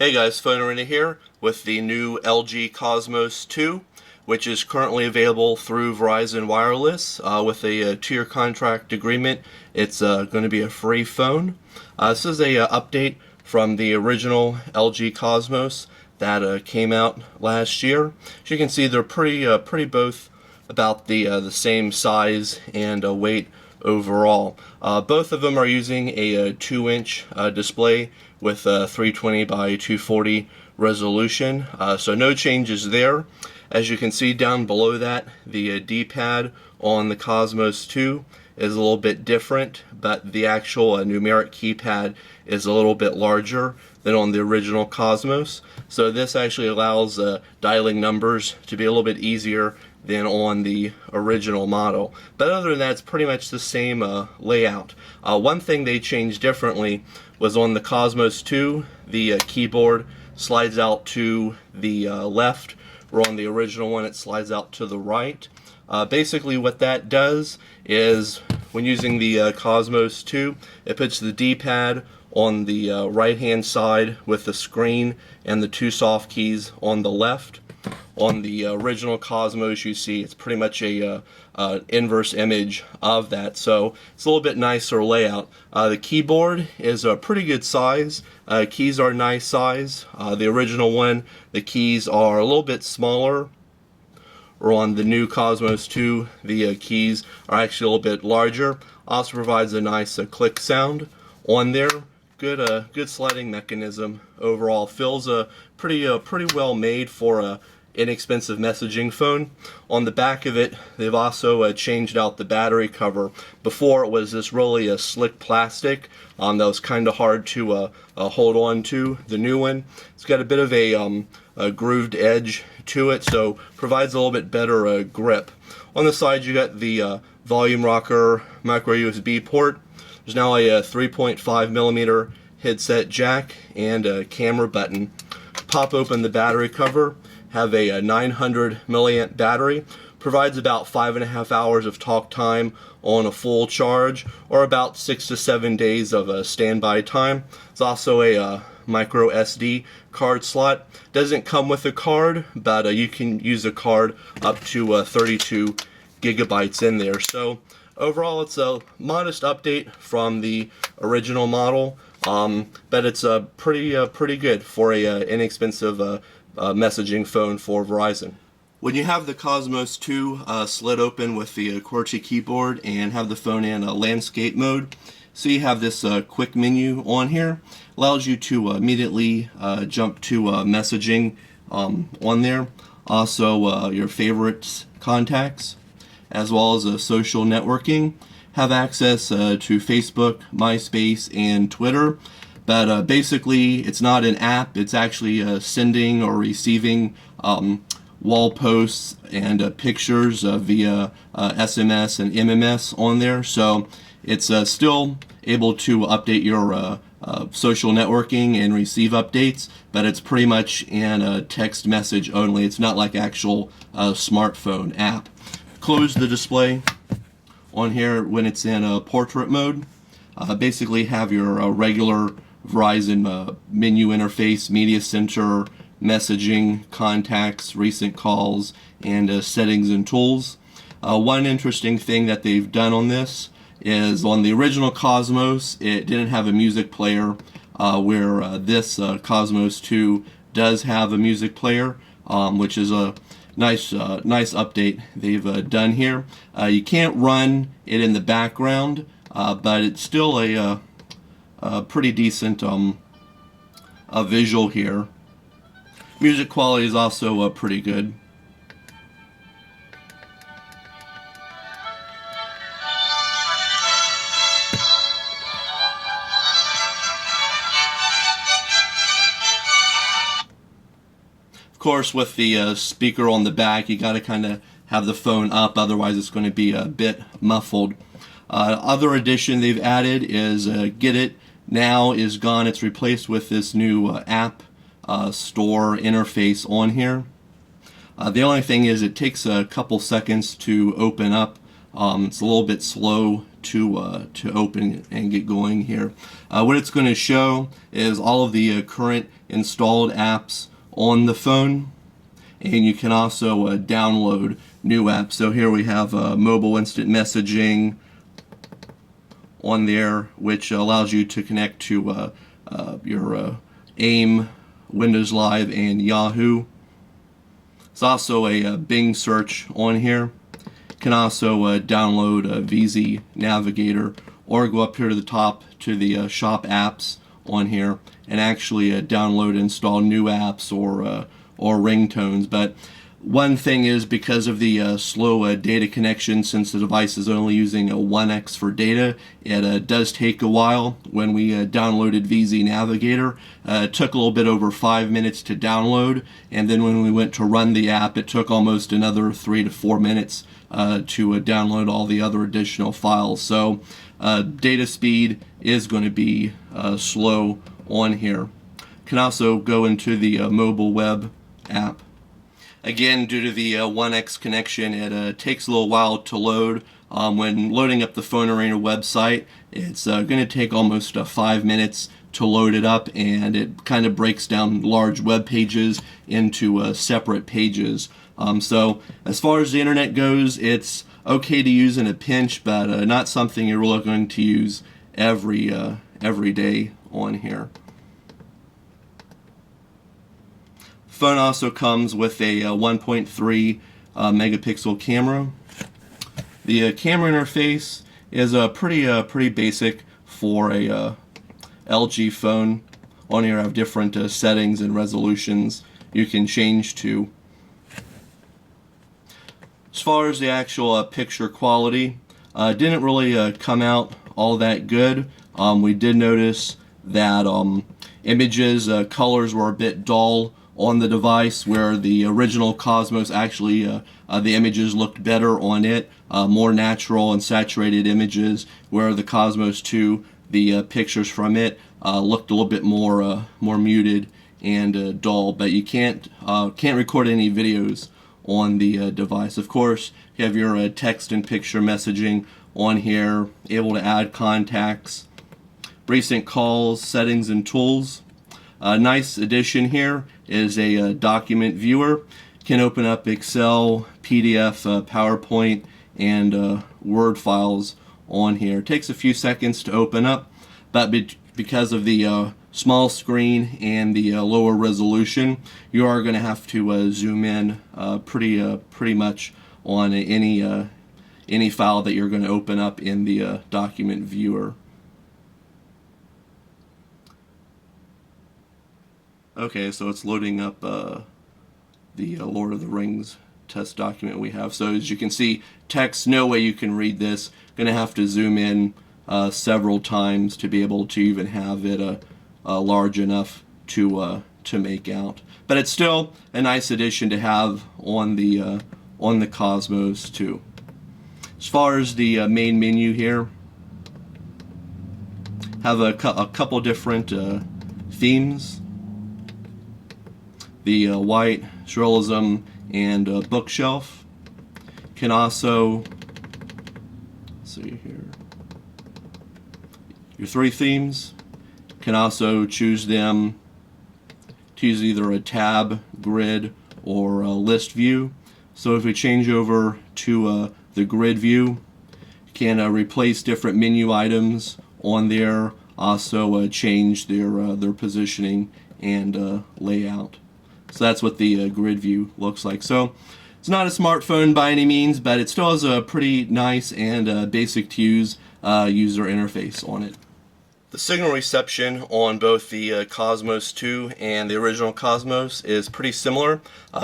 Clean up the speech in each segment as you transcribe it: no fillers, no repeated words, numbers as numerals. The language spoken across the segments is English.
Hey guys, PhoneArena here with the new LG Cosmos 2, which is currently available through Verizon Wireless with a 2-year contract agreement. It's going to be a free phone. This is a update from the original LG Cosmos that came out last year. As you can see, they're pretty both about the same size and weight overall. Both of them are using a 2-inch display with a 320 by 240 resolution, so no changes there. As you can see down below that, the D-pad on the Cosmos 2 is a little bit different, but the actual numeric keypad is a little bit larger than on the original Cosmos. So this actually allows dialing numbers to be a little bit easier than on the original model. But other than that, it's pretty much the same layout. One thing they changed differently was on the Cosmos 2, the keyboard slides out to the left, where on the original one it slides out to the right. Basically what that does is, when using the Cosmos 2, it puts the D-pad on the right hand side with the screen and the 2 soft keys on the left. On the original Cosmos, you see it's pretty much a inverse image of that, so it's a little bit nicer layout. The keyboard is a pretty good size. Keys are nice size. The original one, the keys are a little bit smaller, or on the new Cosmos 2, the keys are actually a little bit larger. Also provides a nice click sound on there. Good sliding mechanism overall. Feels pretty well made for a inexpensive messaging phone. On the back of it, they've also changed out the battery cover. Before, it was this really slick plastic that was kind of hard to hold on to. The new one, it's got a bit of a grooved edge to it, so provides a little bit better grip. On the side, you got the volume rocker micro USB port. There's now a 3.5mm headset jack and a camera button. Pop open the battery cover. Have a 900 milliamp battery. Provides about 5.5 hours of talk time on a full charge, or about 6 to 7 days of standby time. It's also a micro SD card slot. Doesn't come with a card, but you can use a card up to 32 gigabytes in there. So overall, it's a modest update from the original model, but it's pretty good for a inexpensive messaging phone for Verizon. When you have the Cosmos 2 slid open with the QWERTY keyboard and have the phone in landscape mode, so you have this quick menu on here. Allows you to immediately jump to messaging on there. Also your favorites, contacts, as well as social networking. Have access to Facebook, MySpace, and Twitter. But basically, it's not an app. It's actually sending or receiving wall posts and pictures via SMS and MMS on there. So it's still able to update your social networking and receive updates, but it's pretty much in a text message only. It's not like actual smartphone app. Close the display on here when it's in portrait mode. Basically have your regular Verizon menu interface, media center, messaging, contacts, recent calls, and settings and tools. One interesting thing that they've done on this is, on the original Cosmos, it didn't have a music player, where this Cosmos 2 does have a music player, which is a nice update they've done here. You can't run it in the background, but it's still a pretty decent visual here. Music quality is also pretty good. Of course, with the speaker on the back, you got to kind of have the phone up, otherwise it's going to be a bit muffled. Other addition they've added is Get It Now is gone. It's replaced with this new app store interface on here. The only thing is, it takes a couple seconds to open up. It's a little bit slow to open and get going here. What it's going to show is all of the current installed apps on the phone, and you can also download new apps. So here we have mobile instant messaging on there, which allows you to connect to your AIM, Windows Live, and Yahoo. There's also a Bing search on here. You can also download a VZ Navigator, or go up here to the top to the shop apps on here and actually download and install new apps or ringtones. But one thing is, because of the slow data connection, since the device is only using a 1x for data, it does take a while. When we downloaded VZ Navigator, it took a little bit over 5 minutes to download, and then when we went to run the app, it took almost another 3 to 4 minutes to download all the other additional files. So data speed is going to be slow on here. Can also go into the mobile web app. Again, due to the 1x connection, it takes a little while to load. When loading up the PhoneArena website, it's going to take almost 5 minutes to load it up, and it kind of breaks down large web pages into separate pages. So as far as the internet goes, it's okay to use in a pinch, but not something you're really going to use every day on here. Phone also comes with a 1.3 megapixel camera. The camera interface is pretty basic for a LG phone. On here I have different settings and resolutions you can change to. As far as the actual picture quality, didn't really come out all that good. We did notice that images, colors were a bit dull on the device, where the original Cosmos actually the images looked better on it, more natural and saturated images, where the Cosmos 2, the pictures from it looked a little bit more muted and dull. But you can't record any videos on the device. Of course, you have your text and picture messaging on here, able to add contacts, recent calls, settings, and tools. A nice addition here is a document viewer. Can open up Excel, PDF, PowerPoint, and Word files on here. It takes a few seconds to open up, but because of the small screen and the lower resolution, you are going to have to zoom in pretty much on any file that you're going to open up in the document viewer. Okay, so it's loading up the Lord of the Rings test document we have. So as you can see, text, no way you can read this. Going to have to zoom in several times to be able to even have it large enough to make out. But it's still a nice addition to have on the Cosmos 2. As far as the main menu here, have a couple different themes. The white, surrealism, and bookshelf. Can also, let's see here, your 3 themes. Can also choose them to use either a tab, grid, or a list view. So if we change over to the grid view, you can replace different menu items on there, also change their positioning and layout. So that's what the grid view looks like. So it's not a smartphone by any means, but it still has a pretty nice and basic to use user interface on it. The signal reception on both the Cosmos 2 and the original Cosmos is pretty similar.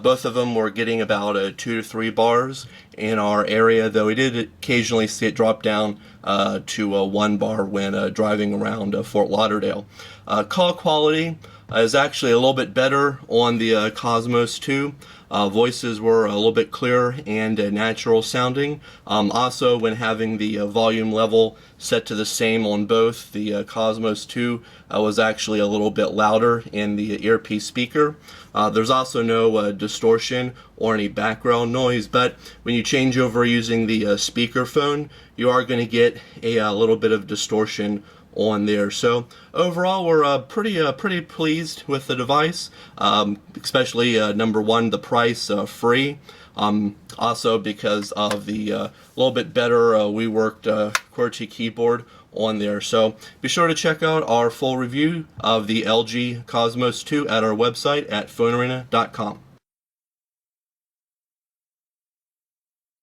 Both of them were getting about 2 to 3 bars in our area, though we did occasionally see it drop down to 1 bar when driving around Fort Lauderdale. Call quality is actually a little bit better on the Cosmos 2. Voices were a little bit clearer and natural sounding. Also, when having the volume level set to the same on both, the Cosmos 2 was actually a little bit louder in the earpiece speaker. There's also no distortion or any background noise, but when you change over using the speakerphone, you are going to get a little bit of distortion on there. So overall, we're pretty pleased with the device, especially number one, the price, free. Also because of the little bit better reworked QWERTY keyboard on there. So be sure to check out our full review of the LG Cosmos 2 at our website at PhoneArena.com.